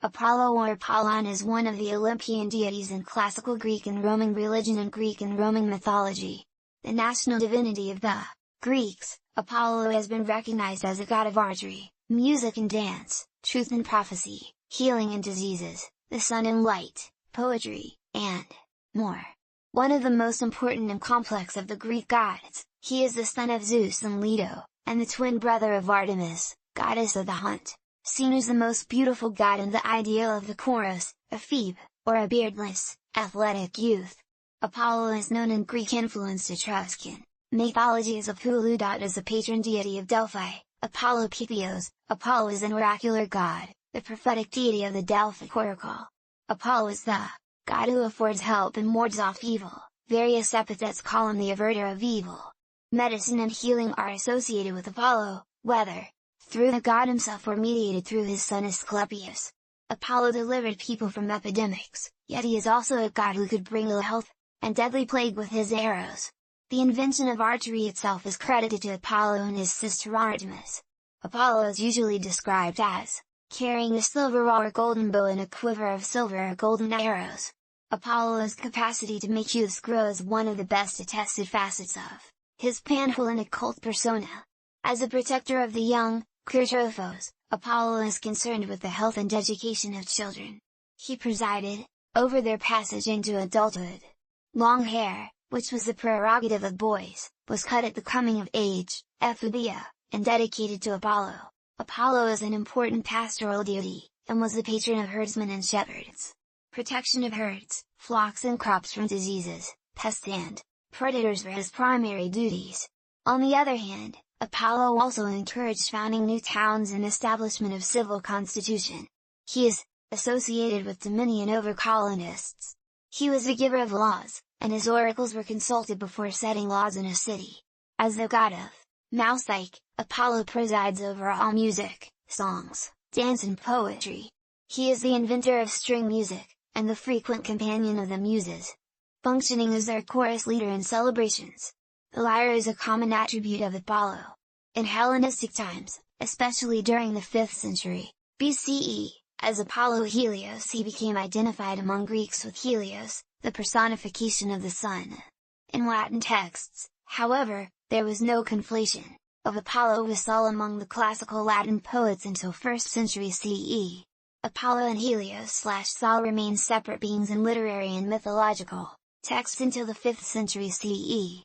Apollo or Apollon is one of the Olympian deities in classical Greek and Roman religion and Greek and Roman mythology. The national divinity of the Greeks, Apollo has been recognized as a god of archery, music and dance, truth and prophecy, healing and diseases, the sun and light, poetry, and more. One of the most important and complex of the Greek gods, he is the son of Zeus and Leto, and the twin brother of Artemis, goddess of the hunt, seen as the most beautiful god and the ideal of the chorus, a Phoebe, or a beardless, athletic youth. Apollo is known in Greek-influenced Etruscan mythology as Apollo. As the patron deity of Delphi, Apollo Pythios, Apollo is an oracular god, the prophetic deity of the Delphic oracle. Apollo is the god who affords help and wards off evil. Various epithets call him the averter of evil. Medicine and healing are associated with Apollo, whether through the god himself or mediated through his son Asclepius. Apollo delivered people from epidemics, yet he is also a god who could bring ill health and deadly plague with his arrows. The invention of archery itself is credited to Apollo and his sister Artemis. Apollo is usually described as carrying a silver or golden bow and a quiver of silver or golden arrows. Apollo's capacity to make youths grow is one of the best attested facets of his powerful and occult persona. As a protector of the young, Cleartrophos, Apollo is concerned with the health and education of children. He presided over their passage into adulthood. Long hair, which was the prerogative of boys, was cut at the coming of age, ephebia, and dedicated to Apollo. Apollo is an important pastoral deity, and was the patron of herdsmen and shepherds. Protection of herds, flocks and crops from diseases, pests and predators were his primary duties. On the other hand, Apollo also encouraged founding new towns and establishment of civil constitution. He is associated with dominion over colonists. He was the giver of laws, and his oracles were consulted before setting laws in a city. As the god of music, Apollo presides over all music, songs, dance and poetry. He is the inventor of string music, and the frequent companion of the muses, functioning as their chorus leader in celebrations. The lyre is a common attribute of Apollo. In Hellenistic times, especially during the 5th century BCE, as Apollo Helios he became identified among Greeks with Helios, the personification of the sun. In Latin texts, however, there was no conflation of Apollo with Sol among the classical Latin poets until 1st century CE. Apollo and Helios/Sol remain separate beings in literary and mythological texts until the 5th century CE.